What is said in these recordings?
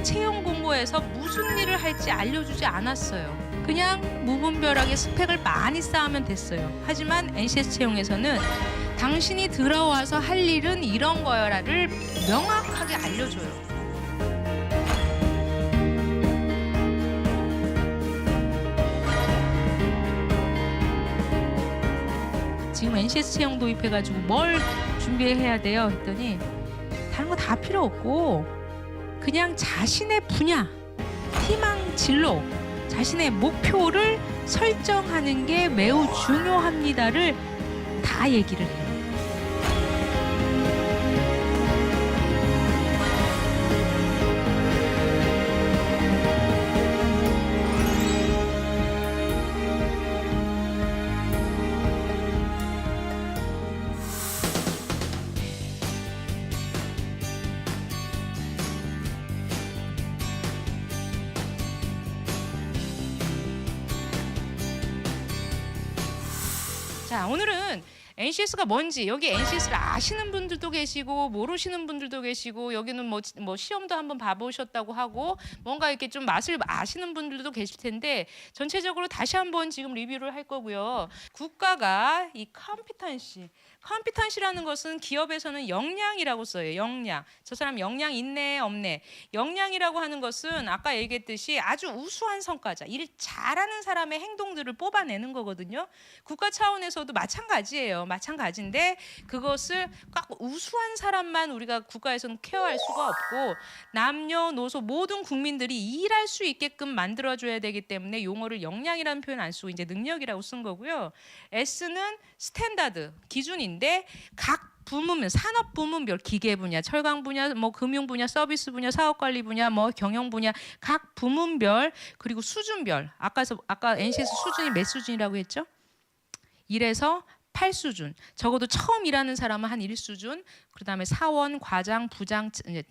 채용 공고에서 무슨 일을 할지 알려주지 않았어요. 그냥 무분별하게 스펙을 많이 쌓으면 됐어요. 하지만 NCS 채용에서는 당신이 들어와서 할 일은 이런 거야를 명확하게 알려줘요. 지금 NCS 채용 도입해가지고 뭘 준비해야 돼요? 했더니 다른 거 다 필요 없고 그냥 자신의 분야, 희망, 진로, 자신의 목표를 설정하는 게 매우 중요합니다를 다 얘기를 해요. 자, 오늘은 NCS가 뭔지, 여기 NCS를 아시는 분들도 계시고 모르시는 분들도 계시고, 여기는 뭐 시험도 한번 봐보셨다고 하고 뭔가 이렇게 좀 맛을 아시는 분들도 계실 텐데, 전체적으로 다시 한번 지금 리뷰를 할 거고요. 국가가 이 컴피턴시라는 것은 기업에서는 역량이라고 써요. 역량. 저 사람 역량 있네 없네. 역량이라고 하는 것은 아까 얘기했듯이 아주 우수한 성과자, 일 잘하는 사람의 행동들을 뽑아내는 거거든요. 국가 차원에서도 마찬가지예요. 마찬가지인데 그것을 꽉 우수한 사람만 우리가 국가에서는 케어할 수가 없고, 남녀노소 모든 국민들이 일할 수 있게끔 만들어줘야 되기 때문에 용어를 역량이라는 표현 안 쓰고 이제 능력이라고 쓴 거고요. S는 스탠다드, 기준인데 각 부문, 산업 부문별, 기계 분야, 철강 분야, 뭐 금융 분야, 서비스 분야, 사업 관리 분야, 뭐 경영 분야, 각 부문별, 그리고 수준별. 아까 NCS 수준이 몇 수준이라고 했죠? 1에서 8수준. 적어도 처음 일하는 사람은 한 1수준, 그다음에 사원, 과장, 부장,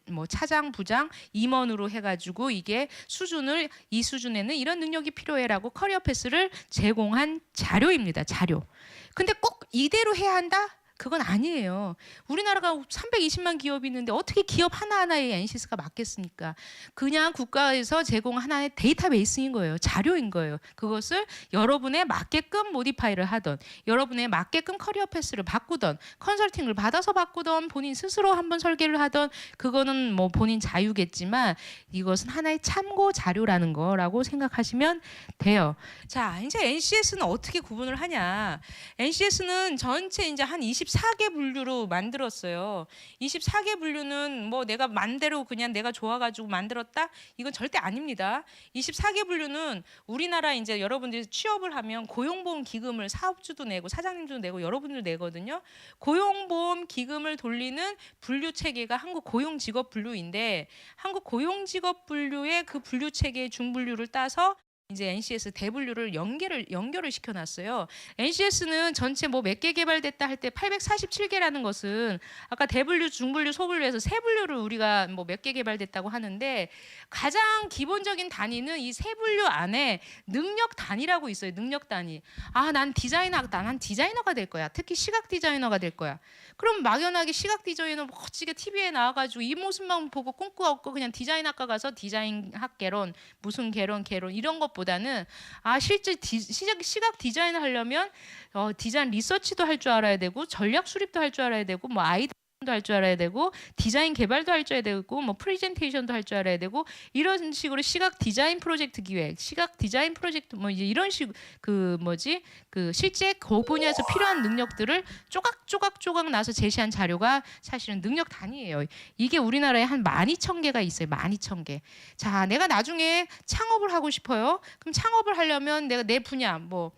뭐 차장, 부장, 임원으로 해가지고 이게 수준을, 이 수준에는 이런 능력이 필요해라고 커리어 패스를 제공한 자료입니다. 자료. 근데 꼭 이대로 해야 한다? 그건 아니에요. 우리나라가 320만 기업이 있는데 어떻게 기업 하나하나에 NCS가 맞겠습니까? 그냥 국가에서 제공 하나의 데이터베이스인 거예요. 자료인 거예요. 그것을 여러분에 맞게끔 모디파이를 하던, 여러분에 맞게끔 커리어 패스를 바꾸던, 컨설팅을 받아서 바꾸던, 본인 스스로 한번 설계를 하던, 그거는 뭐 본인 자유겠지만 이것은 하나의 참고 자료라는 거라고 생각하시면 돼요. 자, 이제 NCS는 어떻게 구분을 하냐? NCS는 전체 이제 한 24개 분류로 만들었어요. 24개 분류는 뭐 내가 맘대로 그냥 내가 좋아가지고 만들었다? 이건 절대 아닙니다. 24개 분류는 우리나라 이제 여러분들이 취업을 하면 고용보험 기금을 사업주도 내고 사장님도 내고 여러분들 내거든요. 고용보험 기금을 돌리는 분류 체계가 한국 고용직업 분류인데, 한국 고용직업 분류의 그 분류 체계의 중분류를 따서 이제 NCS 대분류를 연결을 시켜놨어요. NCS는 전체 뭐 몇 개 개발됐다 할 때 847개라는 것은 아까 대분류, 중분류, 소분류에서 세 분류를 우리가 뭐 몇 개 개발됐다고 하는데, 가장 기본적인 단위는 이 세 분류 안에 능력 단위라고 있어요. 능력 단위. 아, 난 디자이너가 될 거야. 특히 시각 디자이너가 될 거야. 그럼 막연하게 시각 디자이너 멋지게 TV에 나와가지고 이 모습만 보고 꿈꾸었고 그냥 디자인학과 가서 디자인학 개론, 무슨 개론 이런 것보다는 실제 시각 디자인을 하려면 디자인 리서치도 할 줄 알아야 되고, 전략 수립도 할 줄 알아야 되고, 뭐 아이디어도 할 줄 알아야 되고, 디자인 개발도 할 줄 알아야 되고, 뭐 프레젠테이션도 할 줄 알아야 되고, 이런 식으로 시각 디자인 프로젝트 기획, 시각 디자인 프로젝트 뭐 이제 이런 식 실제 그 분야에서 필요한 능력들을 조각 나서 제시한 자료가 사실은 능력 단위예요. 이게 우리나라에 한 12,000개가 있어요. 12,000개. 자, 내가 나중에 창업을 하고 싶어요. 그럼 창업을 하려면 내가 내 분야 뭐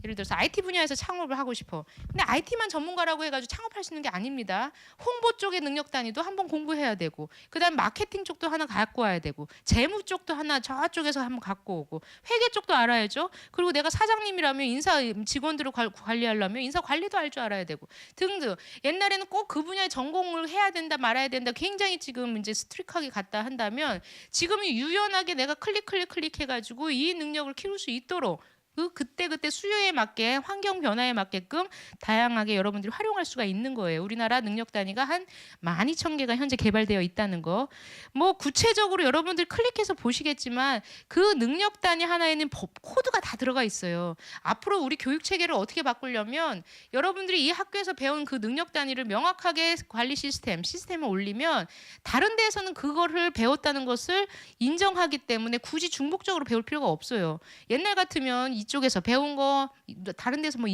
예를 들어서 IT 분야에서 창업을 하고 싶어. 근데 IT만 전문가라고 해가지고 창업할 수 있는 게 아닙니다. 홍보 쪽의 능력 단위도 한번 공부해야 되고, 그다음 마케팅 쪽도 하나 갖고 와야 되고, 재무 쪽도 하나 저쪽에서 한번 갖고 오고, 회계 쪽도 알아야죠. 그리고 내가 사장님이라면 인사 직원들을 관리하려면 인사 관리도 할 줄 알아야 되고 등등. 옛날에는 꼭 그 분야에 전공을 해야 된다 말아야 된다 굉장히 지금 이제 스트릭하게 갔다 한다면, 지금은 유연하게 내가 클릭해가지고 이 능력을 키울 수 있도록 그때그때 수요에 맞게 환경 변화에 맞게끔 다양하게 여러분들이 활용할 수가 있는 거예요. 우리나라 능력 단위가 한 12,000개가 현재 개발되어 있다는 거. 뭐 구체적으로 여러분들 클릭해서 보시겠지만 그 능력 단위 하나에는 법 코드가 다 들어가 있어요. 앞으로 우리 교육 체계를 어떻게 바꾸려면 여러분들이 이 학교에서 배운 그 능력 단위를 명확하게 관리 시스템에 올리면 다른 데에서는 그거를 배웠다는 것을 인정하기 때문에 굳이 중복적으로 배울 필요가 없어요. 옛날 같으면 이쪽에서 배운 거 다른 데서 뭐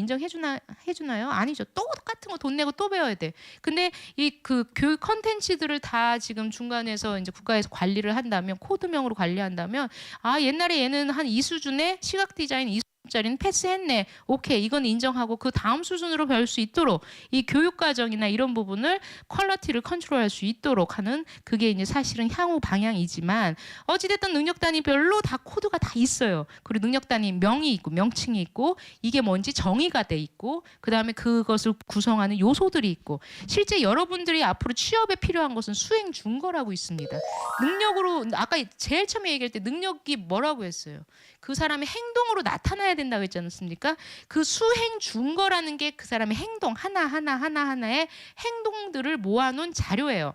해주나요? 아니죠. 또 똑같은 거 돈 내고 또 배워야 돼. 근데 이 그 교육 컨텐츠들을 다 지금 중간에서 이제 국가에서 관리를 한다면 코드명으로 관리한다면 아 옛날에 얘는 한 이 수준의 시각 디자인 짜리는 패스했네. 오케이. 이건 인정하고 그 다음 수준으로 배울 수 있도록 이 교육 과정이나 이런 부분을 퀄리티를 컨트롤할 수 있도록 하는 그게 이제 사실은 향후 방향이지만 어찌됐든 능력 단위별로 다 코드가 다 있어요. 그리고 능력 단위 명이 있고 명칭이 있고 이게 뭔지 정의가 돼 있고 그다음에 그것을 구성하는 요소들이 있고 실제 여러분들이 앞으로 취업에 필요한 것은 수행 준거라고 있습니다. 능력으로 아까 제일 처음에 얘기할 때 능력이 뭐라고 했어요? 그 사람의 행동으로 나타나야 된다고 했지 않습니까? 그 수행 준거라는 게 그 사람의 행동 하나하나의 행동들을 모아놓은 자료예요.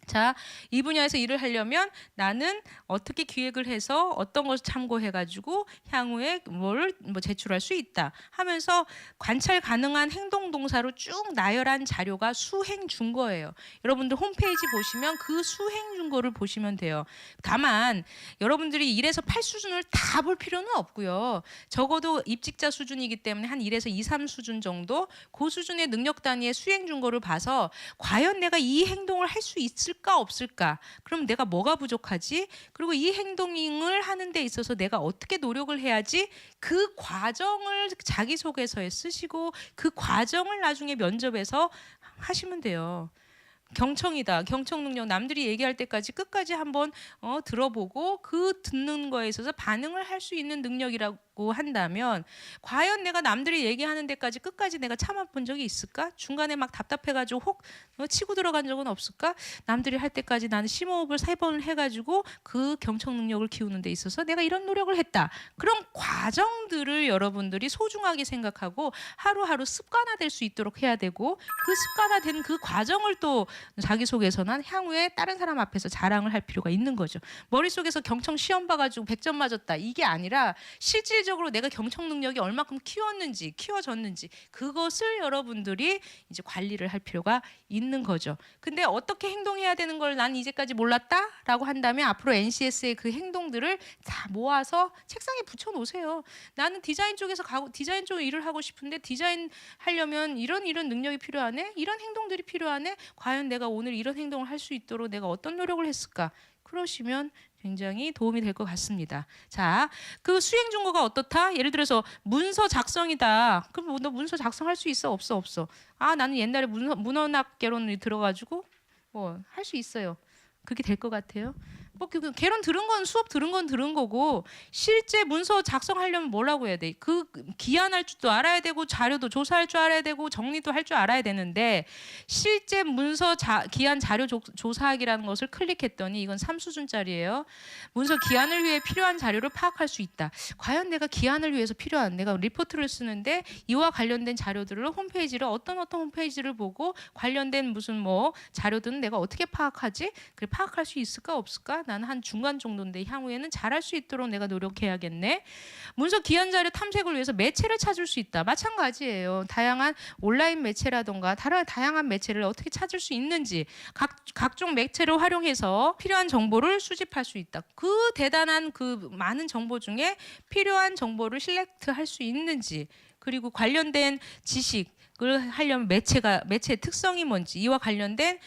자, 이 분야에서 일을 하려면 나는 어떻게 기획을 해서 어떤 것을 참고해가지고 향후에 뭘 제출할 수 있다 하면서 관찰 가능한 행동 동사로 쭉 나열한 자료가 수행 준거예요. 여러분들 홈페이지 보시면 그 수행 준거를 보시면 돼요. 다만 여러분들이 1에서 8 수준을 다 볼 필요는 없고요. 적어도 입직자 수준이기 때문에 한 1에서 2, 3 수준 정도 그 수준의 능력 단위의 수행 준거를 봐서 과연 내가 이 행동을 할 수 있을까 없을까? 그럼 내가 뭐가 부족하지? 그리고 이 행동을 하는 데 있어서 내가 어떻게 노력을 해야지? 그 과정을 자기소개서에 쓰시고 그 과정을 나중에 면접에서 하시면 돼요. 경청이다. 경청 능력 남들이 얘기할 때까지 끝까지 한번 들어보고 그 듣는 거에 있어서 반응을 할 수 있는 능력이라고 한다면 과연 내가 남들이 얘기하는 데까지 끝까지 내가 참아본 적이 있을까? 중간에 막 답답해가지고 혹 치고 들어간 적은 없을까? 남들이 할 때까지 나는 심호흡을 3번을 해가지고 그 경청 능력을 키우는 데 있어서 내가 이런 노력을 했다. 그런 과정들을 여러분들이 소중하게 생각하고 하루하루 습관화될 수 있도록 해야 되고 그 습관화된 그 과정을 또 자기소개서는 향후에 다른 사람 앞에서 자랑을 할 필요가 있는 거죠. 머릿속에서 경청 시험 봐가지고 100점 맞았다. 이게 아니라 실질적으로 내가 경청 능력이 얼마큼 키워졌는지 그것을 여러분들이 이제 관리를 할 필요가 있는 거죠. 근데 어떻게 행동해야 되는 걸 난 이제까지 몰랐다라고 한다면 앞으로 NCS의 그 행동들을 다 모아서 책상에 붙여 놓으세요. 나는 디자인 쪽에서 디자인 쪽 일을 하고 싶은데 디자인 하려면 이런 능력이 필요하네. 이런 행동들이 필요하네. 과연 내가 오늘 이런 행동을 할 수 있도록 내가 어떤 노력을 했을까? 그러시면 굉장히 도움이 될 것 같습니다. 자, 그 수행 준거가 어떻다? 예를 들어서 문서 작성이다. 그럼 너 문서 작성할 수 있어? 없어. 아, 나는 옛날에 문헌학 개론이 들어가지고 할 수 있어요. 그게 될 것 같아요. 개론 들은 건 수업 들은 건 들은 거고 실제 문서 작성하려면 뭐라고 해야 돼? 그 기한할 줄도 알아야 되고 자료도 조사할 줄 알아야 되고 정리도 할 줄 알아야 되는데 실제 문서 기한 자료 조사하기라는 것을 클릭했더니 이건 3수준짜리예요. 문서 기한을 위해 필요한 자료를 파악할 수 있다. 과연 내가 기한을 위해서 필요한 내가 리포트를 쓰는데 이와 관련된 자료들을 홈페이지를 어떤 홈페이지를 보고 관련된 무슨 자료들은 내가 어떻게 파악하지? 그래 파악할 수 있을까 없을까? 나는 한 중간 정도인데 향후에는 잘할 수 있도록 내가 노력해야겠네. 문서 기한 자료 탐색을 위해서 매체를 찾을 수 있다. 마찬가지예요. 다양한 온라인 매체라던가 다양한 매체를 어떻게 찾을 수 있는지 각종 매체를 활용해서 필요한 정보를 수집할 수 있다. 그 대단한 그 많은 정보 중에 필요한 정보를 실렉트할 수 있는지 그리고 관련된 지식을 하려면 매체의 특성이 뭔지 이와 관련된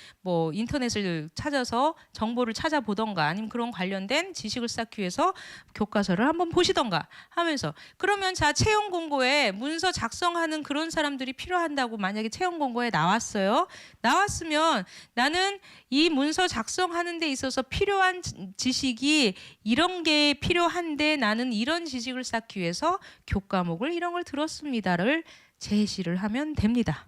인터넷을 찾아서 정보를 찾아보던가 아니면 그런 관련된 지식을 쌓기 위해서 교과서를 한번 보시던가 하면서 그러면 자 채용 공고에 문서 작성하는 그런 사람들이 필요한다고 만약에 채용 공고에 나왔으면 나는 이 문서 작성하는 데 있어서 필요한 지식이 이런 게 필요한데 나는 이런 지식을 쌓기 위해서 교과목을 이런 걸 들었습니다를 제시를 하면 됩니다.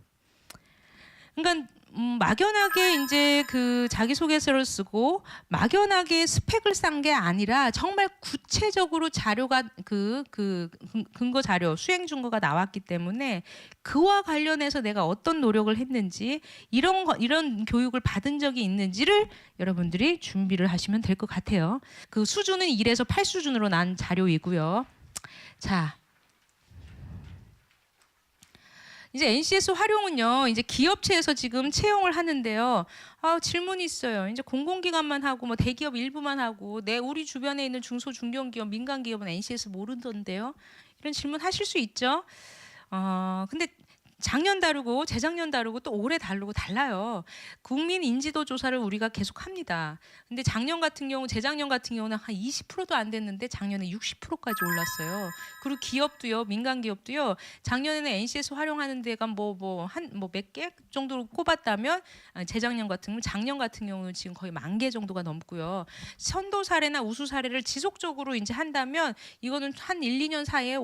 그러니까 막연하게 이제 그 자기소개서를 쓰고 막연하게 스펙을 싼 게 아니라 정말 구체적으로 자료가 근거 자료, 수행 증거가 나왔기 때문에 그와 관련해서 내가 어떤 노력을 했는지 이런 교육을 받은 적이 있는지를 여러분들이 준비를 하시면 될 것 같아요. 그 수준은 1에서 8 수준으로 난 자료이고요. 자. 이제 NCS 활용은요, 이제 기업체에서 지금 채용을 하는데요. 질문이 있어요. 이제 공공기관만 하고, 뭐 대기업 일부만 하고, 우리 주변에 있는 중소, 중견기업, 민간기업은 NCS 모르던데요. 이런 질문 하실 수 있죠. 근데 작년 다르고 재작년 다르고 또 올해 다르고 달라요. 국민 인지도 조사를 우리가 계속 합니다. 근데 재작년 같은 경우는 한 20%도 안 됐는데 작년에 60%까지 올랐어요. 그리고 기업도요, 민간 기업도요. 작년에는 NCS 활용하는 데가 몇 개 정도로 꼽았다면 재작년 같은 경우, 작년 같은 경우는 지금 거의 10,000개 정도가 넘고요. 선도 사례나 우수 사례를 지속적으로 이제 한다면 이거는 한 1, 2년 사이에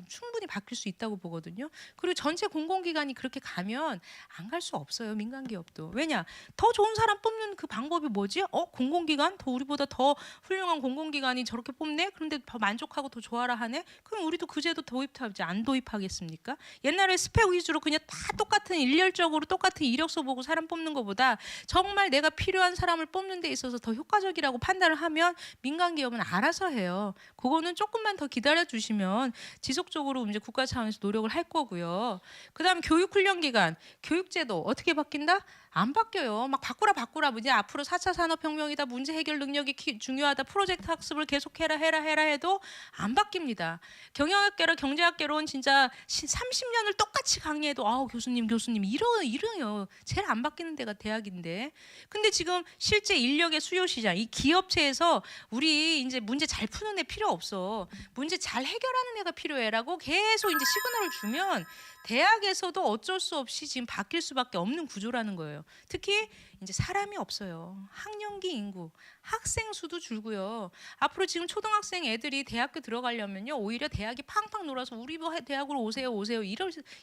충분히 바뀔 수 있다고 보거든요. 그리고 전체 공공기관이 그렇게 가면 안 갈 수 없어요. 민간기업도. 왜냐? 더 좋은 사람 뽑는 그 방법이 뭐지? 공공기관? 우리보다 더 훌륭한 공공기관이 저렇게 뽑네? 그런데 더 만족하고 더 좋아라 하네? 그럼 우리도 그 제도 도입하지 안 도입하겠습니까? 옛날에 스펙 위주로 그냥 다 똑같은 일렬적으로 똑같은 이력서 보고 사람 뽑는 것보다 정말 내가 필요한 사람을 뽑는 데 있어서 더 효과적이라고 판단을 하면 민간기업은 알아서 해요. 그거는 조금만 더 기다려 주시면 지속적으로 이제 국가 차원에서 노력을 할 거고요. 그다음 교육훈련기관, 교육제도 어떻게 바뀐다? 안 바뀌어요. 막 바꾸라. 이제 앞으로 4차 산업혁명이다. 문제 해결 능력이 중요하다. 프로젝트 학습을 계속해라 해도 안 바뀝니다. 경영학계로 경제학계로는 진짜 30년을 똑같이 강의해도 교수님 이러요. 제일 안 바뀌는 데가 대학인데. 근데 지금 실제 인력의 수요 시장, 이 기업체에서 우리 이제 문제 잘 푸는 애 필요 없어. 문제 잘 해결하는 애가 필요해라고 계속 이제 시그널을 주면 대학에서도 어쩔 수 없이 지금 바뀔 수밖에 없는 구조라는 거예요. 특히 이제 사람이 없어요. 학령기 인구, 학생 수도 줄고요. 앞으로 지금 초등학생 애들이 대학교 들어가려면요, 오히려 대학이 팡팡 놀아서 우리 대학으로 오세요.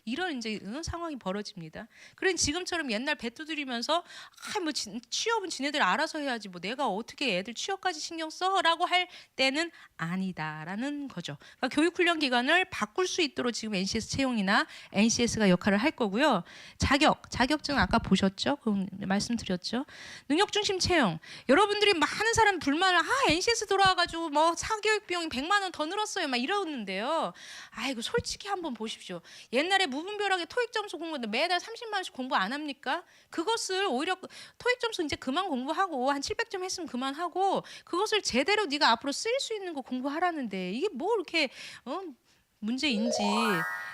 이런 이제 상황이 벌어집니다. 그런 지금처럼 옛날 배 두드리면서 취업은 지네들 알아서 해야지 내가 어떻게 애들 취업까지 신경 써라고 할 때는 아니다라는 거죠. 그러니까 교육훈련 기관을 바꿀 수 있도록 지금 NCS 채용이나 NCS가 역할을 할 거고요. 자격증 아까 보셨죠? 그럼 말씀드렸죠. 능력 중심 채용. 여러분들이 많은 사람 불만을 NCS 돌아와가지고 사교육 비용이 100만 원 더 늘었어요. 막 이러는데요. 아이고 솔직히 한번 보십시오. 옛날에 무분별하게 토익 점수 공부하는데 매달 30만 원씩 공부 안 합니까? 그것을 오히려 토익 점수 이제 그만 공부하고 한 700점 했으면 그만하고 그것을 제대로 네가 앞으로 쓰일 수 있는 거 공부하라는데 이게 뭐 이렇게 문제인지.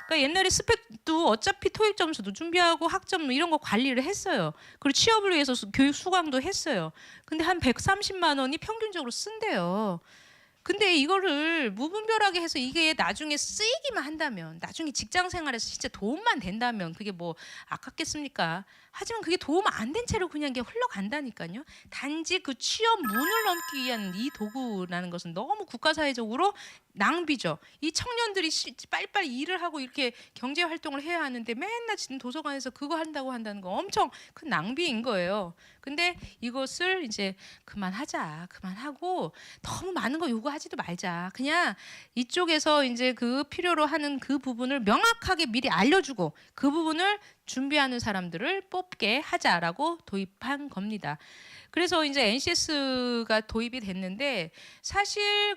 그러니까 옛날에 스펙도 어차피 토익 점수도 준비하고 학점 이런 거 관리를 했어요. 그리고 취업을 위해서 교육 수강도 했어요. 근데 한 130만 원이 평균적으로 쓴대요. 근데 이거를 무분별하게 해서 이게 나중에 쓰이기만 한다면, 나중에 직장 생활에서 진짜 도움만 된다면 그게 아깝겠습니까? 하지만 그게 도움 안 된 채로 그냥 이게 흘러간다니까요. 단지 그 취업 문을 넘기 위한 이 도구라는 것은 너무 국가사회적으로 낭비죠. 이 청년들이 빨리빨리 일을 하고 이렇게 경제 활동을 해야 하는데 맨날 지금 도서관에서 그거 한다는 거 엄청 큰 낭비인 거예요. 근데 이것을 이제 그만하고 너무 많은 거 요구하지도 말자. 그냥 이쪽에서 이제 그 필요로 하는 그 부분을 명확하게 미리 알려주고 그 부분을 준비하는 사람들을 뽑게 하자라고 도입한 겁니다. 그래서 이제 NCS가 도입이 됐는데 사실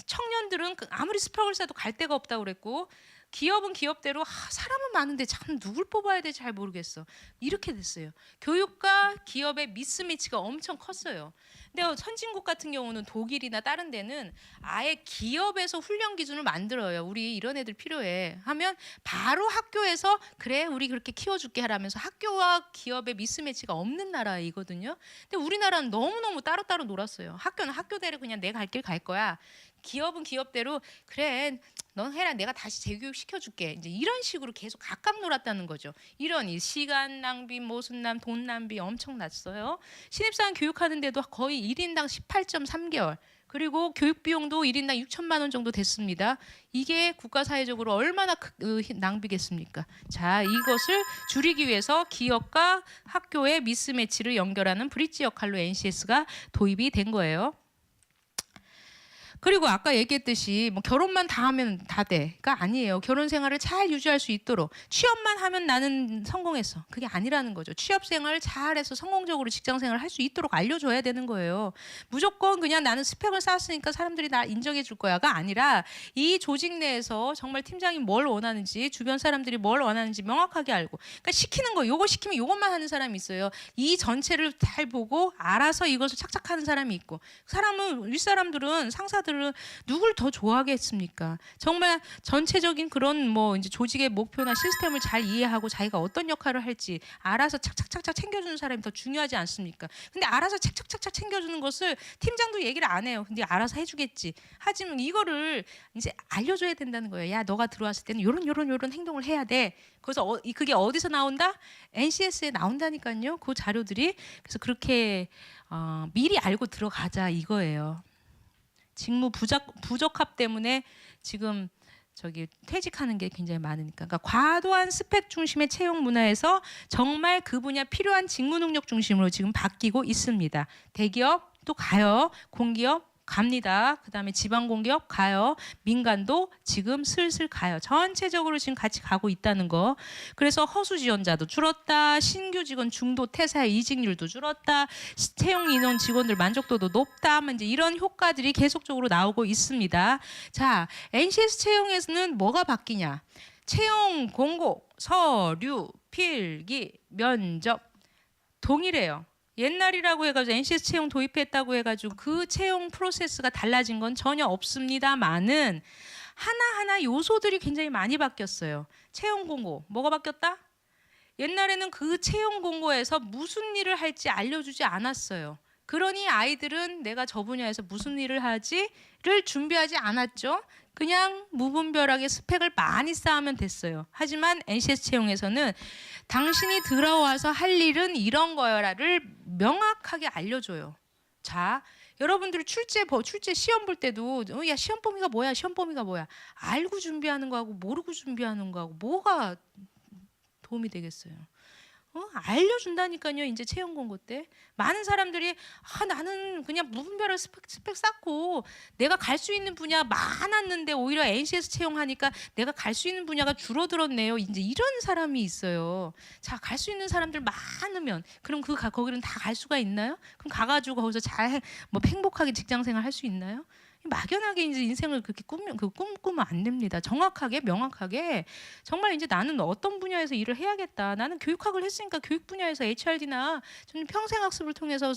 청년들은 아무리 스펙을 쌓아도 갈 데가 없다고 그랬고 기업은 기업대로 사람은 많은데 참 누굴 뽑아야 될지 잘 모르겠어. 이렇게 됐어요. 교육과 기업의 미스매치가 엄청 컸어요. 근데 선진국 같은 경우는 독일이나 다른 데는 아예 기업에서 훈련 기준을 만들어요. 우리 이런 애들 필요해 하면 바로 학교에서 그래 우리 그렇게 키워줄게 하라면서 학교와 기업의 미스매치가 없는 나라이거든요. 근데 우리나라는 너무너무 따로따로 놀았어요. 학교는 학교대로 그냥 내 갈 길 갈 거야. 기업은 기업대로 그래 넌 해라 내가 다시 재교육 시켜줄게 이제 이런 식으로 계속 각각 놀았다는 거죠. 이런 시간 낭비, 모순남, 돈 낭비 엄청났어요. 신입사원 교육하는데도 거의 1인당 18.3개월 그리고 교육 비용도 1인당 6천만 원 정도 됐습니다. 이게 국가 사회적으로 얼마나 낭비겠습니까? 자, 이것을 줄이기 위해서 기업과 학교의 미스매치를 연결하는 브릿지 역할로 NCS가 도입이 된 거예요. 그리고 아까 얘기했듯이 뭐 결혼만 다 하면 다 돼가 아니에요. 결혼 생활을 잘 유지할 수 있도록 취업만 하면 나는 성공했어. 그게 아니라는 거죠. 취업 생활을 잘해서 성공적으로 직장 생활을 할 수 있도록 알려줘야 되는 거예요. 무조건 그냥 나는 스펙을 쌓았으니까 사람들이 나 인정해 줄 거야가 아니라 이 조직 내에서 정말 팀장이 뭘 원하는지 주변 사람들이 뭘 원하는지 명확하게 알고 그러니까 시키는 거 요거 시키면 요것만 하는 사람이 있어요. 이 전체를 잘 보고 알아서 이것을 착착하는 사람이 있고 윗사람들은 상사들은 누굴 더 좋아하겠습니까? 정말 전체적인 그런 뭐 이제 조직의 목표나 시스템을 잘 이해하고 자기가 어떤 역할을 할지 알아서 착착착착 챙겨주는 사람이 더 중요하지 않습니까? 근데 알아서 착착착착 챙겨주는 것을 팀장도 얘기를 안 해요. 근데 알아서 해주겠지. 하지만 이거를 이제 알려줘야 된다는 거예요. 야, 너가 들어왔을 때는 요런 행동을 해야 돼. 그래서 그게 어디서 나온다? NCS에 나온다니까요. 그 자료들이. 그래서 그렇게 미리 알고 들어가자 이거예요. 직무 부적합 때문에 지금 퇴직하는 게 굉장히 많으니까. 그러니까 과도한 스펙 중심의 채용 문화에서 정말 그 분야 필요한 직무 능력 중심으로 지금 바뀌고 있습니다. 대기업 또 가요. 공기업 갑니다. 그다음에 지방 공기업 가요. 민간도 지금 슬슬 가요. 전체적으로 지금 같이 가고 있다는 거. 그래서 허수 지원자도 줄었다. 신규 직원 중도 퇴사의 이직률도 줄었다. 채용 인원 직원들 만족도도 높다. 이제 이런 효과들이 계속적으로 나오고 있습니다. 자, NCS 채용에서는 뭐가 바뀌냐? 채용 공고, 서류, 필기, 면접 동일해요. 옛날이라고 해가지고 NCS 채용 도입했다고 해가지고 그 채용 프로세스가 달라진 건 전혀 없습니다만은 하나하나 요소들이 굉장히 많이 바뀌었어요. 채용 공고 뭐가 바뀌었다? 옛날에는 그 채용 공고에서 무슨 일을 할지 알려주지 않았어요. 그러니 아이들은 내가 저 분야에서 무슨 일을 하지를 준비하지 않았죠. 그냥 무분별하게 스펙을 많이 쌓으면 됐어요. 하지만 NCS 채용에서는 당신이 들어와서 할 일은 이런 거야를 명확하게 알려줘요. 자, 여러분들이 출제 시험 볼 때도 야 시험 범위가 뭐야? 시험 범위가 뭐야? 알고 준비하는 거하고 모르고 준비하는 거하고 뭐가 도움이 되겠어요? 알려준다니까요. 이제 채용 공고 때 많은 사람들이 나는 그냥 무분별한 스펙 쌓고 내가 갈 수 있는 분야 많았는데 오히려 NCS 채용하니까 내가 갈 수 있는 분야가 줄어들었네요. 이제 이런 사람이 있어요. 자, 갈 수 있는 사람들 많으면 그럼 거기는 다 갈 수가 있나요? 그럼 가가지고 거기서 잘 뭐 행복하게 직장생활 할 수 있나요? 막연하게 이제 인생을 그렇게 꿈꾸면 안 됩니다. 정확하게 명확하게 정말 이제 나는 어떤 분야에서 일을 해야겠다. 나는 교육학을 했으니까 교육 분야에서 HRD나 저는 평생학습을 통해서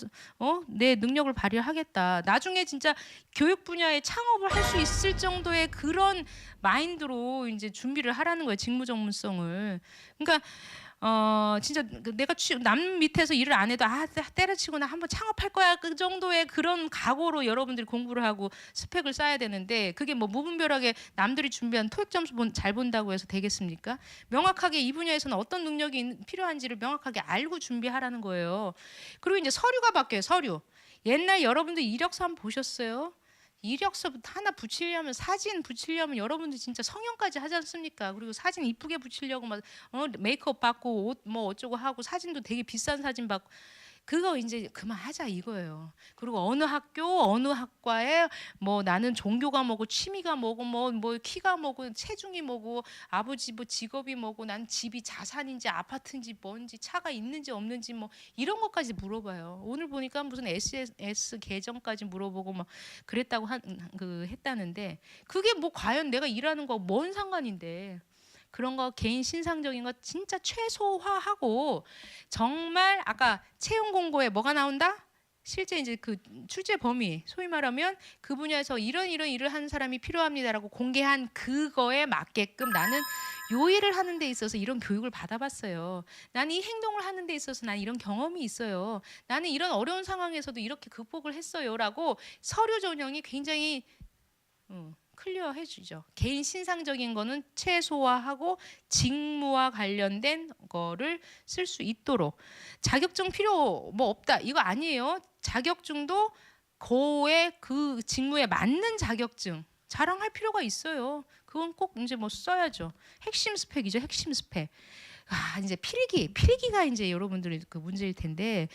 내 능력을 발휘하겠다. 나중에 진짜 교육 분야에 창업을 할 수 있을 정도의 그런 마인드로 이제 준비를 하라는 거예요. 직무 전문성을. 그러니까 진짜 내가 남 밑에서 일을 안 해도 때려치고 나 한번 창업할 거야 그 정도의 그런 각오로 여러분들이 공부를 하고 스펙을 쌓아야 되는데 그게 뭐 무분별하게 남들이 준비한 토익 점수 잘 본다고 해서 되겠습니까? 명확하게 이 분야에서는 어떤 능력이 필요한지를 명확하게 알고 준비하라는 거예요. 그리고 이제 서류가 바뀌어요. 서류. 옛날 여러분들 이력서 한번 보셨어요? 이력서 하나 붙이려면 사진 붙이려면 여러분들 진짜 성형까지 하지 않습니까? 그리고 사진 이쁘게 붙이려고 막 메이크업 받고 옷 뭐 어쩌고 하고 사진도 되게 비싼 사진 받고 그거 이제 그만하자 이거예요. 그리고 어느 학교 어느 학과에 뭐 나는 종교가 뭐고 취미가 뭐고 뭐 키가 뭐고 체중이 뭐고 아버지 뭐 직업이 뭐고 난 집이 자산인지 아파트인지 뭔지 차가 있는지 없는지 뭐 이런 것까지 물어봐요. 오늘 보니까 무슨 SS 계정까지 물어보고 막 그랬다고 했다는데 그게 뭐 과연 내가 일하는 거 뭔 상관인데. 그런 거 개인 신상적인 거 진짜 최소화하고 정말 아까 채용 공고에 뭐가 나온다? 실제 이제 그 출제 범위 소위 말하면 그 분야에서 이런 일을 하는 사람이 필요합니다라고 공개한 그거에 맞게끔 나는 요 일을 하는 데 있어서 이런 교육을 받아봤어요. 나는 이 행동을 하는 데 있어서 난 이런 경험이 있어요. 나는 이런 어려운 상황에서도 이렇게 극복을 했어요라고 서류 전형이 굉장히 클리어해 주죠. 개인 신상적인 거는 최소화하고 직무와 관련된 거를 쓸 수 있도록 자격증 필요 뭐 없다 이거 아니에요. 자격증도 그의 그 직무에 맞는 자격증 자랑할 필요가 있어요. 그건 꼭 이제 뭐 써야죠. 핵심 스펙이죠. 핵심 스펙. 이제 필기가 이제 여러분들의 그 문제일 텐데,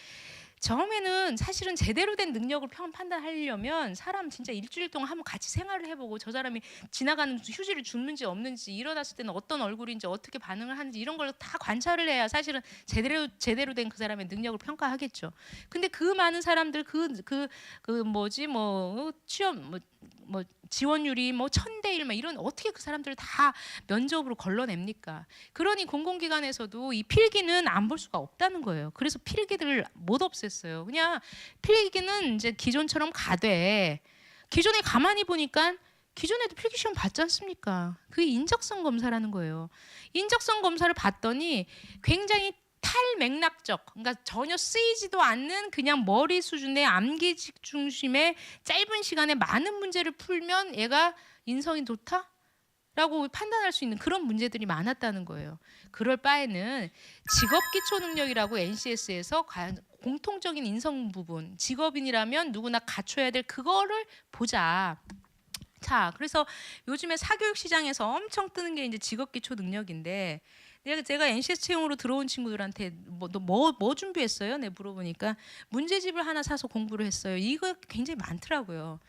처음에는 사실은 제대로 된 능력을 판단하려면 사람 진짜 일주일 동안 한번 같이 생활을 해보고, 저 사람이 지나가는 휴지를 줍는지 없는지, 일어났을 때는 어떤 얼굴인지, 어떻게 반응을 하는지, 이런 걸 다 관찰을 해야 사실은 제대로 된 그 사람의 능력을 평가하겠죠. 근데 그 많은 사람들 취업 지원율이 1000대 1 이런, 어떻게 그 사람들을 다 면접으로 걸러냅니까? 그러니 공공기관에서도 이 필기는 안 볼 수가 없다는 거예요. 그래서 필기들을 못 없앴어요. 그냥 필기는 이제 기존처럼 가되, 기존에 가만히 보니까 기존에도 필기 시험 봤지 않습니까? 그게 인적성 검사라는 거예요. 인적성 검사를 봤더니 굉장히 탈맥락적, 그러니까 전혀 쓰이지도 않는 그냥 머리 수준의 암기 중심의 짧은 시간에 많은 문제를 풀면 얘가 인성이 좋다? 라고 판단할 수 있는 그런 문제들이 많았다는 거예요. 그럴 바에는 직업기초능력이라고 NCS에서 과연 공통적인 인성 부분, 직업인이라면 누구나 갖춰야 될 그거를 보자. 자, 그래서 요즘에 사교육 시장에서 엄청 뜨는 게 이제 직업기초능력인데, 제가 NCS 채용으로 들어온 친구들한테 뭐 준비했어요? 네, 물어보니까 문제집을 하나 사서 공부를 했어요. 이거 굉장히 많더라고요.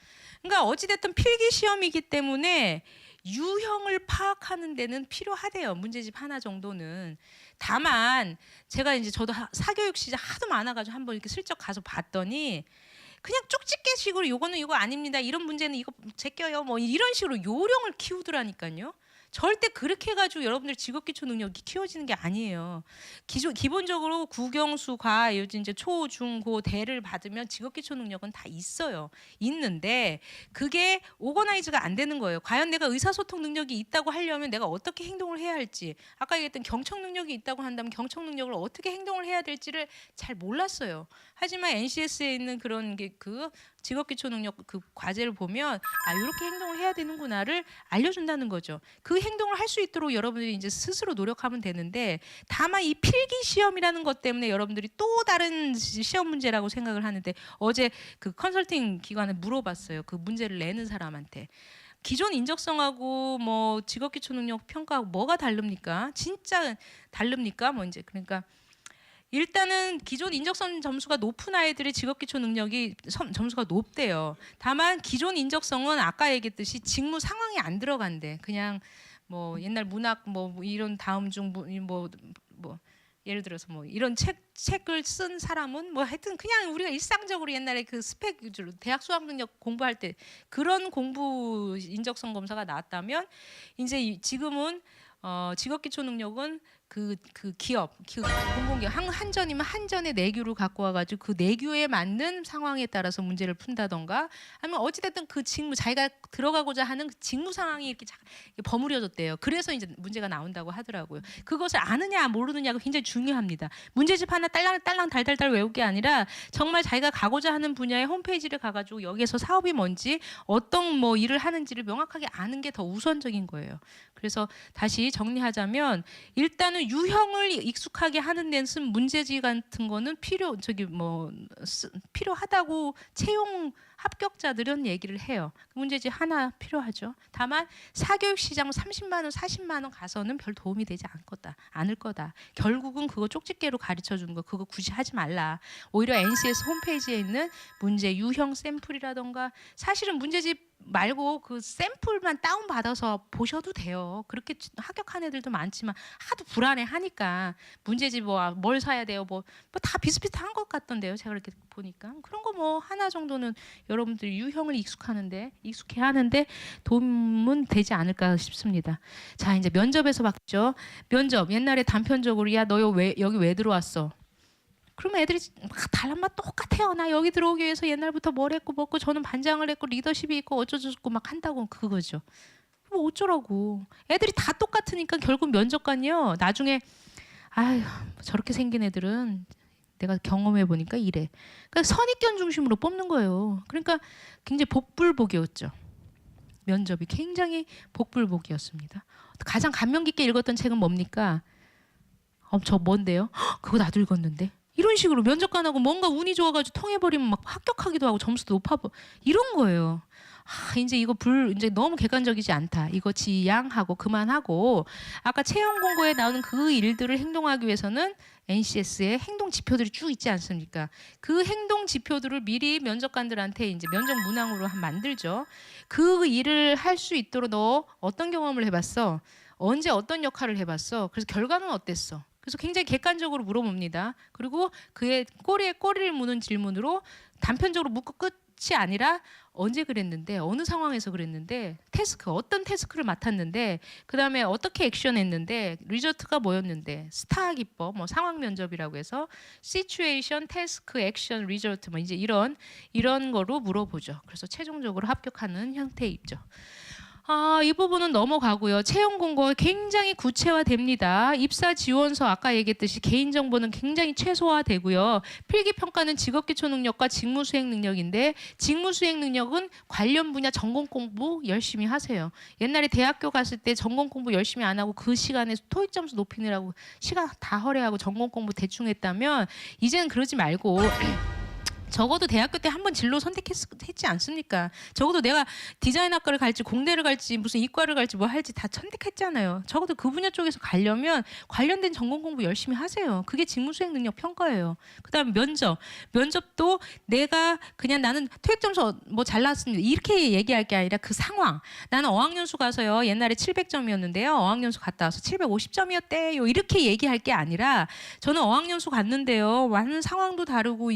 그러니까 어찌됐든 필기 시험이기 때문에 유형을 파악하는 데는 필요하대요. 문제집 하나 정도는. 다만 제가 이제 저도 사교육 시장 하도 많아가지고 한번 이렇게 슬쩍 가서 봤더니, 그냥 쪽집게식으로 요거는 이거 아닙니다, 이런 문제는 이거 제껴요, 뭐 이런 식으로 요령을 키우더라니까요. 절대 그렇게 해가지고 여러분들 직업기초 능력이 키워지는 게 아니에요. 기본적으로 국영수, 과, 요즘 이제 초, 중, 고, 대를 받으면 직업기초 능력은 다 있는데 그게 오거나이즈가 안 되는 거예요. 과연 내가 의사소통 능력이 있다고 하려면 내가 어떻게 행동을 해야 할지, 아까 얘기했던 경청 능력이 있다고 한다면 경청 능력을 어떻게 행동을 해야 될지를 잘 몰랐어요. 하지만 NCS에 있는 그런 게 그 직업기초 능력 그 과제를 보면, 이렇게 행동을 해야 되는구나를 알려준다는 거죠. 그 행동을 할 수 있도록 여러분들이 이제 스스로 노력하면 되는데, 다만 이 필기 시험이라는 것 때문에 여러분들이 또 다른 시험 문제라고 생각을 하는데, 어제 그 컨설팅 기관에 물어봤어요. 그 문제를 내는 사람한테. 기존 인적성하고 뭐 직업기초 능력 평가하고 뭐가 다릅니까? 진짜 다릅니까? 뭐 이제 그러니까 일단은 기존 인적성 점수가 높은 아이들의 직업기초 능력이 점수가 높대요. 다만 기존 인적성은 아까 얘기했듯이 직무 상황이 안 들어간대. 그냥 뭐 옛날 문학 뭐 이런 다음 중 뭐 예를 들어서 뭐 이런 책을 쓴 사람은 뭐 하여튼 그냥 우리가 일상적으로 옛날에 그 스펙 위주로 대학 수학 능력 공부할 때 그런 공부 인적성 검사가 나왔다면, 이제 지금은 직업기초 능력은 그 기업, 공공기업 한전이면 한전의 내규를 갖고 와가지고 그 내규에 맞는 상황에 따라서 문제를 푼다던가, 아니면 어찌됐든 그 직무, 자기가 들어가고자 하는 그 직무 상황이 이렇게 버무려졌대요. 그래서 이제 문제가 나온다고 하더라고요. 그것을 아느냐 모르느냐가 굉장히 중요합니다. 문제집 하나 딸랑 달달달 외울 게 아니라 정말 자기가 가고자 하는 분야의 홈페이지를 가가지고 여기에서 사업이 뭔지, 어떤 뭐 일을 하는지를 명확하게 아는 게 더 우선적인 거예요. 그래서 다시 정리하자면, 일단은 유형을 익숙하게 하는 데는 문제지 같은 거는 필요하다고 채용 합격자들은 얘기를 해요. 문제지 하나 필요하죠. 다만 사교육 시장 30만 원, 40만 원 가서는 별 도움이 되지 않을 거다. 결국은 그거 쪽집게로 가르쳐 주는 거, 그거 굳이 하지 말라. 오히려 NCS 홈페이지에 있는 문제 유형 샘플이라던가, 사실은 문제집 말고 그 샘플만 다운 받아서 보셔도 돼요. 그렇게 합격한 애들도 많지만 하도 불안해하니까 문제집 뭘 사야 돼요, 뭐 다 비슷비슷한 것 같던데요. 제가 이렇게 보니까 그런 거 뭐 하나 정도는 여러분들이 유형을 익숙해 하는데 도움은 되지 않을까 싶습니다. 자, 이제 면접에서 봤죠. 면접 옛날에 단편적으로, 야 너 여기 왜 들어왔어? 그러면 애들이 막 달란맛 똑같아요. 나 여기 들어오기 위해서 옛날부터 뭘 했고 뭐고, 저는 반장을 했고 리더십이 있고 어쩌고 막 한다고, 그거죠. 뭐 어쩌라고. 애들이 다 똑같으니까 결국 면접관이요, 나중에 아휴 저렇게 생긴 애들은 내가 경험해 보니까 이래. 그러니까 선입견 중심으로 뽑는 거예요. 그러니까 굉장히 복불복이었죠. 면접이 굉장히 복불복이었습니다. 가장 감명 깊게 읽었던 책은 뭡니까? 저 뭔데요? 그거 나도 읽었는데. 이런 식으로 면접관하고 뭔가 운이 좋아가지고 통해버리면 막 합격하기도 하고 점수도 높아버 이런 거예요. 이제 이거 이제 너무 객관적이지 않다. 이거 지양하고 그만하고 아까 채용 공고에 나오는 그 일들을 행동하기 위해서는 NCS에 행동 지표들이 쭉 있지 않습니까? 그 행동 지표들을 미리 면접관들한테 이제 면접 문항으로 만들죠. 그 일을 할 수 있도록 너 어떤 경험을 해봤어? 언제 어떤 역할을 해봤어? 그래서 결과는 어땠어? 그래서 굉장히 객관적으로 물어봅니다. 그리고 그의 꼬리에 꼬리를 무는 질문으로 단편적으로 묻고 끝이 아니라 언제 그랬는데, 어느 상황에서 그랬는데, 어떤 태스크를 맡았는데, 그 다음에 어떻게 액션했는데, 리저트가 뭐였는데, 스타 기법, 뭐 상황 면접이라고 해서 시츄에이션, 태스크, 액션, 리저트, 뭐 이제 이런 거로 물어보죠. 그래서 최종적으로 합격하는 형태에 있죠. 이 부분은 넘어가고요. 채용 공고 굉장히 구체화됩니다. 입사 지원서 아까 얘기했듯이 개인정보는 굉장히 최소화되고요. 필기평가는 직업기초 능력과 직무수행 능력인데 직무수행 능력은 관련 분야 전공 공부 열심히 하세요. 옛날에 대학교 갔을 때 전공 공부 열심히 안 하고 그 시간에 토익 점수 높이느라고 시간 다 허례하고 전공 공부 대충 했다면 이제는 그러지 말고 적어도 대학교 때 한 번 진로 선택했지 않습니까? 적어도 내가 디자인학과를 갈지 공대를 갈지 무슨 이과를 갈지 뭐 할지 다 선택했잖아요. 적어도 그 분야 쪽에서 가려면 관련된 전공 공부 열심히 하세요. 그게 직무수행 능력 평가예요. 그다음에 면접도 내가 그냥 나는 토익 점수 뭐 잘 나왔습니다 이렇게 얘기할 게 아니라 그 상황. 나는 어학연수 가서요 옛날에 700점이었는데요 어학연수 갔다 와서 750점이었대요 이렇게 얘기할 게 아니라 저는 어학연수 갔는데요 많은 상황도 다르고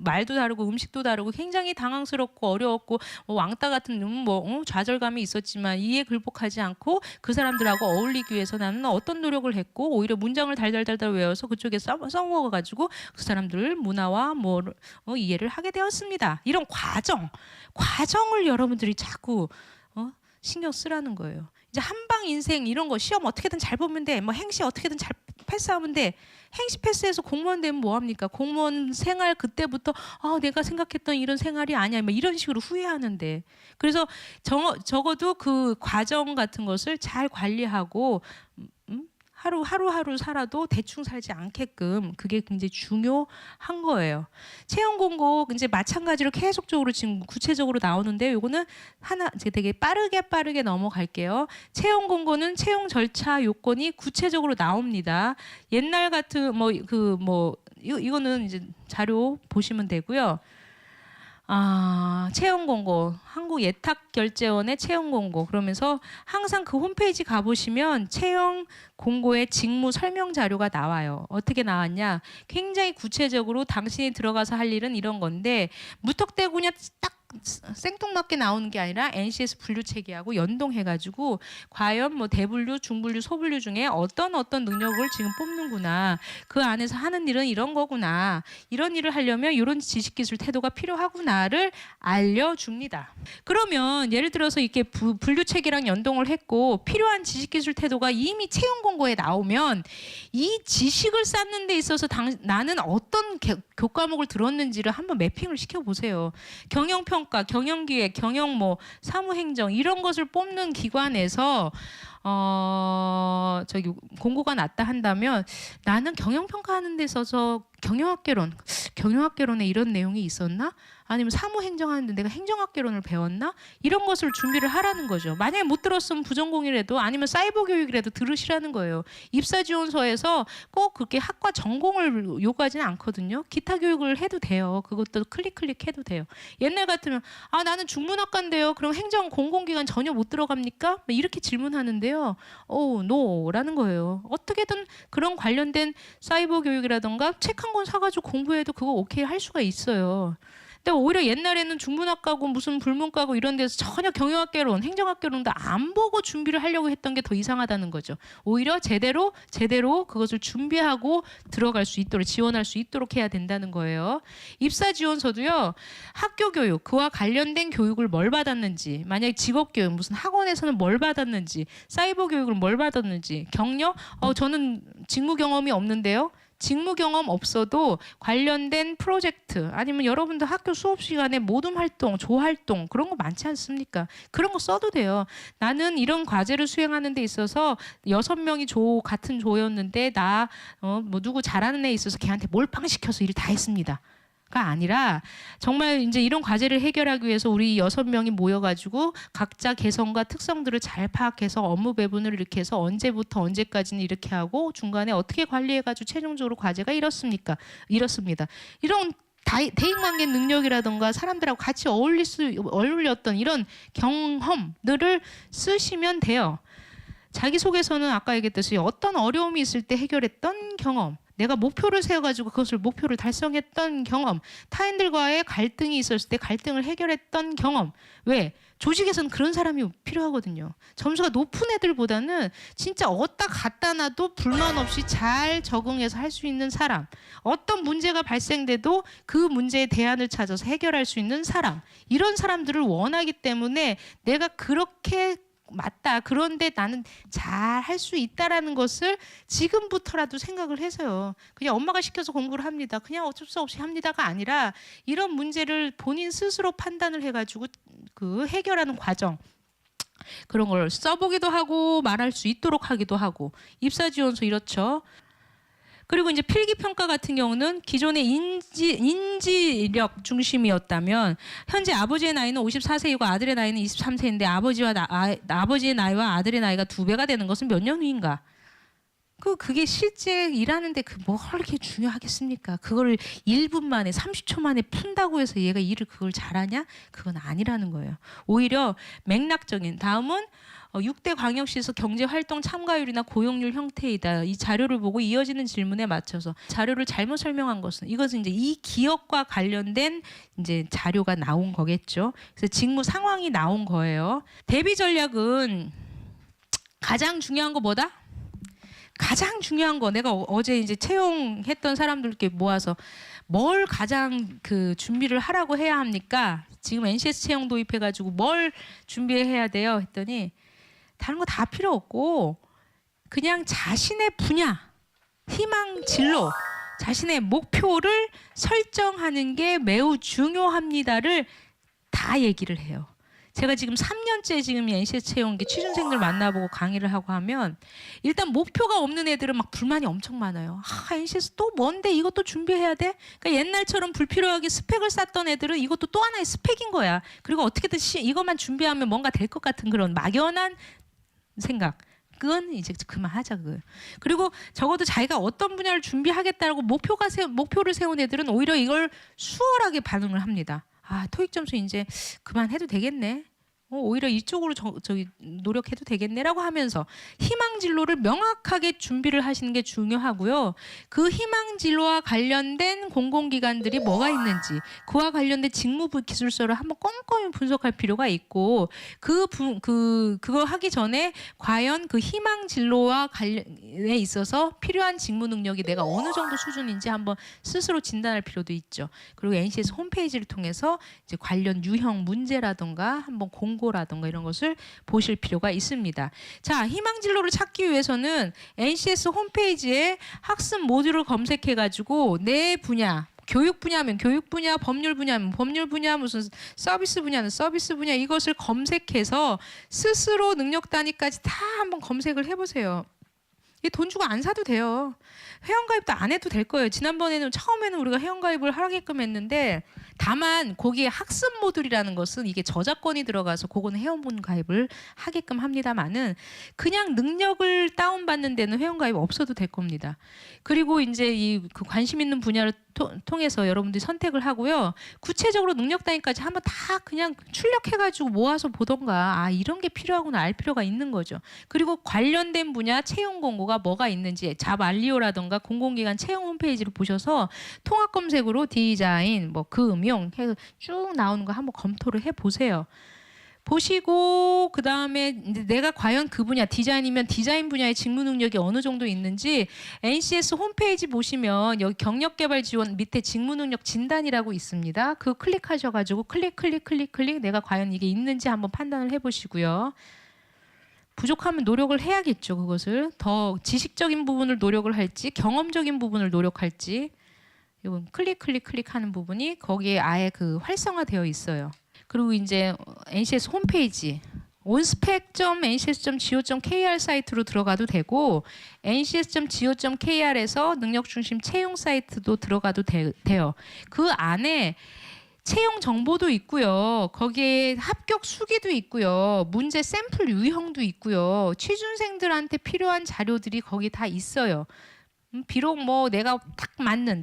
말도 다르고 음식도 다르고 굉장히 당황스럽고 어려웠고 왕따 같은 좌절감이 있었지만 이에 굴복하지 않고 그 사람들하고 어울리기 위해서 나는 어떤 노력을 했고 오히려 문장을 달달달달 외워서 그쪽에 써먹어가지고 그 사람들 문화와 이해를 하게 되었습니다. 이런 과정을 여러분들이 자꾸 신경 쓰라는 거예요. 이제 한방 인생 이런 거 시험 어떻게든 잘 보면 돼. 행시 어떻게든 잘 패스하면 돼. 행시 패스해서 공무원 되면 뭐합니까? 공무원 생활 그때부터 내가 생각했던 이런 생활이 아니야. 이런 식으로 후회하는데. 그래서 적어도 그 과정 같은 것을 잘 관리하고 하루하루 살아도 대충 살지 않게끔 그게 굉장히 중요한 거예요. 채용 공고 이제 마찬가지로 계속적으로 지금 구체적으로 나오는데 요거는 이제 되게 빠르게 넘어갈게요. 채용 공고는 채용 절차 요건이 구체적으로 나옵니다. 옛날 같은 이거는 이제 자료 보시면 되고요. 채용 공고, 한국예탁결제원의 채용 공고. 그러면서 항상 그 홈페이지 가보시면 채용 공고의 직무 설명 자료가 나와요. 어떻게 나왔냐? 굉장히 구체적으로 당신이 들어가서 할 일은 이런 건데 무턱대고 그냥 딱 생뚱맞게 나오는 게 아니라 NCS 분류 체계하고 연동해가지고 과연 대분류, 중분류, 소분류 중에 어떤 능력을 지금 뽑는구나. 그 안에서 하는 일은 이런 거구나. 이런 일을 하려면 이런 지식기술 태도가 필요하구나를 알려줍니다. 그러면 예를 들어서 이렇게 분류 체계랑 연동을 했고 필요한 지식기술 태도가 이미 채용 공고에 나오면 이 지식을 쌓는 데 있어서 나는 어떤 교과목을 들었는지를 한번 매핑을 시켜보세요. 경영평가, 경영기획, 사무행정 이런 것을 뽑는 기관에서 공고가 났다 한다면 나는 경영평가하는 데 있어서 경영학개론에 이런 내용이 있었나? 아니면 사무행정하는데 내가 행정학개론을 배웠나? 이런 것을 준비를 하라는 거죠. 만약에 못 들었으면 부전공이라도 아니면 사이버 교육이라도 들으시라는 거예요. 입사지원서에서 꼭 그렇게 학과 전공을 요구하지는 않거든요. 기타 교육을 해도 돼요. 그것도 클릭 해도 돼요. 옛날 같으면 나는 중문학과인데요. 그럼 행정 공공기관 전혀 못 들어갑니까? 이렇게 질문하는데요. 노라는 거예요. 어떻게든 그런 관련된 사이버 교육이라던가 책 한 권 사가지고 공부해도 그거 오케이 할 수가 있어요. 근데 오히려 옛날에는 중문학과고 무슨 불문과고 이런 데서 전혀 경영학개론, 행정학개론도 안 보고 준비를 하려고 했던 게 더 이상하다는 거죠. 오히려 제대로 그것을 준비하고 들어갈 수 있도록 지원할 수 있도록 해야 된다는 거예요. 입사 지원서도요. 학교 교육, 그와 관련된 교육을 뭘 받았는지, 만약에 직업 교육, 무슨 학원에서는 뭘 받았는지, 사이버 교육을 뭘 받았는지, 경력, 저는 직무 경험이 없는데요. 직무 경험 없어도 관련된 프로젝트 아니면 여러분들 학교 수업 시간에 모둠 활동, 조 활동 그런 거 많지 않습니까? 그런 거 써도 돼요. 나는 이런 과제를 수행하는 데 있어서 6명이 같은 조였는데 뭐 누구 잘하는 애 있어서 걔한테 몰빵시켜서 일 다 했습니다. 가 아니라 정말 이제 이런 과제를 해결하기 위해서 우리 6명이 모여가지고 각자 개성과 특성들을 잘 파악해서 업무 배분을 이렇게 해서 언제부터 언제까지는 이렇게 하고 중간에 어떻게 관리해가지고 최종적으로 과제가 이렇습니다. 이런 대인관계 능력이라던가 사람들하고 같이 어울렸던 이런 경험들을 쓰시면 돼요. 자기소개서는 아까 얘기했듯이 어떤 어려움이 있을 때 해결했던 경험, 내가 목표를 세워가지고 그것을 목표를 달성했던 경험, 타인들과의 갈등이 있었을 때 갈등을 해결했던 경험. 왜? 조직에서는 그런 사람이 필요하거든요. 점수가 높은 애들보다는 진짜 어디다 갖다 놔도 불만 없이 잘 적응해서 할 수 있는 사람. 어떤 문제가 발생돼도 그 문제의 대안을 찾아서 해결할 수 있는 사람. 이런 사람들을 원하기 때문에 내가 그렇게 맞다. 그런데 나는 잘 할 수 있다라는 것을 지금부터라도 생각을 해서요. 그냥 엄마가 시켜서 공부를 합니다. 그냥 어쩔 수 없이 합니다가 아니라 이런 문제를 본인 스스로 판단을 해가지고 그 해결하는 과정 그런 걸 써보기도 하고 말할 수 있도록 하기도 하고 입사지원서 이렇죠. 그리고 이제 필기평가 같은 경우는 기존의 인지력 중심이었다면 현재 아버지의 나이는 54세이고 아들의 나이는 23세인데 아버지의 나이와 아들의 나이가 2배가 되는 것은 몇 년 후인가? 그게 실제 일하는데 뭐가 그렇게 중요하겠습니까? 그걸 1분 만에 30초 만에 푼다고 해서 얘가 일을 그걸 잘하냐? 그건 아니라는 거예요. 오히려 맥락적인 다음은 6대 광역시에서 경제활동 참가율이나 고용률 형태이다. 이 자료를 보고 이어지는 질문에 맞춰서 자료를 잘못 설명한 것은 이것은 이제 이 기업과 관련된 이제 자료가 나온 거겠죠. 그래서 직무 상황이 나온 거예요. 대비 전략은 가장 중요한 거 뭐다? 가장 중요한 거 내가 어제 이제 채용했던 사람들께 모아서 뭘 가장 준비를 하라고 해야 합니까? 지금 NCS 채용 도입해가지고 뭘 준비해야 돼요? 했더니 다른 거 다 필요 없고 그냥 자신의 분야, 희망, 진로, 자신의 목표를 설정하는 게 매우 중요합니다를 다 얘기를 해요. 제가 지금 3년째 지금 NCS 채용 취준생들 만나보고 강의를 하고 하면 일단 목표가 없는 애들은 막 불만이 엄청 많아요. NCS 또 뭔데 이것도 준비해야 돼? 그러니까 옛날처럼 불필요하게 스펙을 쌓던 애들은 이것도 또 하나의 스펙인 거야. 그리고 어떻게든 이것만 준비하면 뭔가 될 것 같은 그런 막연한 생각. 그건 이제 그만하자 그거. 그리고 적어도 자기가 어떤 분야를 준비하겠다고 목표를 세운 애들은 오히려 이걸 수월하게 반응을 합니다. 토익 점수 이제 그만해도 되겠네. 오히려 이쪽으로 저기 노력해도 되겠네라고 하면서 희망 진로를 명확하게 준비를 하시는 게 중요하고요. 그 희망 진로와 관련된 공공기관들이 뭐가 있는지 그와 관련된 직무 기술서를 한번 꼼꼼히 분석할 필요가 있고 그거 하기 전에 과연 그 희망 진로와 관련에 있어서 필요한 직무 능력이 내가 어느 정도 수준인지 한번 스스로 진단할 필요도 있죠. 그리고 NCS 홈페이지를 통해서 이제 관련 유형 문제라든가 한번 공고라든가 이런 것을 보실 필요가 있습니다. 자, 희망 진로를 찾기 위해서는 NCS 홈페이지에 학습 모듈을 검색해가지고 내 분야, 교육 분야면 교육 분야, 법률 분야면 법률 분야, 무슨 서비스 분야는 서비스 분야 이것을 검색해서 스스로 능력 단위까지 다 한번 검색을 해보세요. 돈 주고 안 사도 돼요. 회원가입도 안 해도 될 거예요. 지난번에는 처음에는 우리가 회원가입을 하게끔 했는데 다만 거기에 학습 모듈이라는 것은 이게 저작권이 들어가서 그거는 회원분 가입을 하게끔 합니다만은 그냥 능력을 다운받는 데는 회원가입 없어도 될 겁니다. 그리고 이제 그 관심 있는 분야를 통해서 여러분들이 선택을 하고요. 구체적으로 능력 단위까지 한번 다 그냥 출력해가지고 모아서 보던가 이런 게 필요하구나 알 필요가 있는 거죠. 그리고 관련된 분야 채용 공고가 뭐가 있는지 잡알리오라던가 공공기관 채용 홈페이지를 보셔서 통합 검색으로 디자인, 금융 해서 쭉 나오는 거 한번 검토를 해보세요. 보시고 그 다음에 내가 과연 그 분야 디자인이면 디자인 분야의 직무 능력이 어느 정도 있는지 NCS 홈페이지 보시면 여기 경력개발 지원 밑에 직무 능력 진단이라고 있습니다. 그거 클릭하셔가지고 클릭 내가 과연 이게 있는지 한번 판단을 해보시고요. 부족하면 노력을 해야겠죠. 그것을 더 지식적인 부분을 노력을 할지 경험적인 부분을 노력할지 이건 클릭하는 부분이 거기에 아예 그 활성화되어 있어요. 그리고 이제 NCS 홈페이지 onspec.ncs.go.kr 사이트로 들어가도 되고 ncs.go.kr에서 능력중심 채용 사이트도 들어가도 돼요. 그 안에 채용 정보도 있고요. 거기에 합격 수기도 있고요. 문제 샘플 유형도 있고요. 취준생들한테 필요한 자료들이 거기 다 있어요. 비록 뭐 내가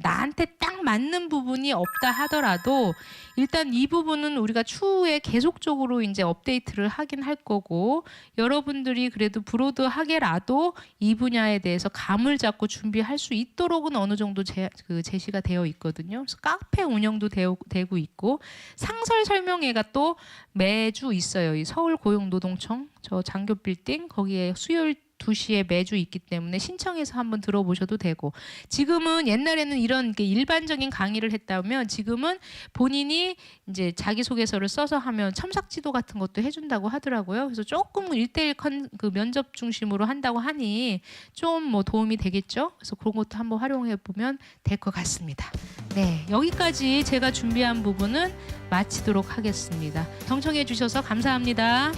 나한테 딱 맞는 부분이 없다 하더라도 일단 이 부분은 우리가 추후에 계속적으로 이제 업데이트를 하긴 할 거고 여러분들이 그래도 브로드하게라도 이 분야에 대해서 감을 잡고 준비할 수 있도록은 어느 정도 제시가 되어 있거든요. 그래서 카페 운영도 되고 있고 상설 설명회가 또 매주 있어요. 이 서울고용노동청 저 장교 빌딩 거기에 수요일 2시에 매주 있기 때문에 신청해서 한번 들어보셔도 되고 지금은 옛날에는 이런 일반적인 강의를 했다면 지금은 본인이 이제 자기소개서를 써서 하면 첨삭지도 같은 것도 해준다고 하더라고요. 그래서 조금 1:1 그 면접 중심으로 한다고 하니 좀 뭐 도움이 되겠죠. 그래서 그런 것도 한번 활용해 보면 될 것 같습니다. 네, 여기까지 제가 준비한 부분은 마치도록 하겠습니다. 경청해 주셔서 감사합니다.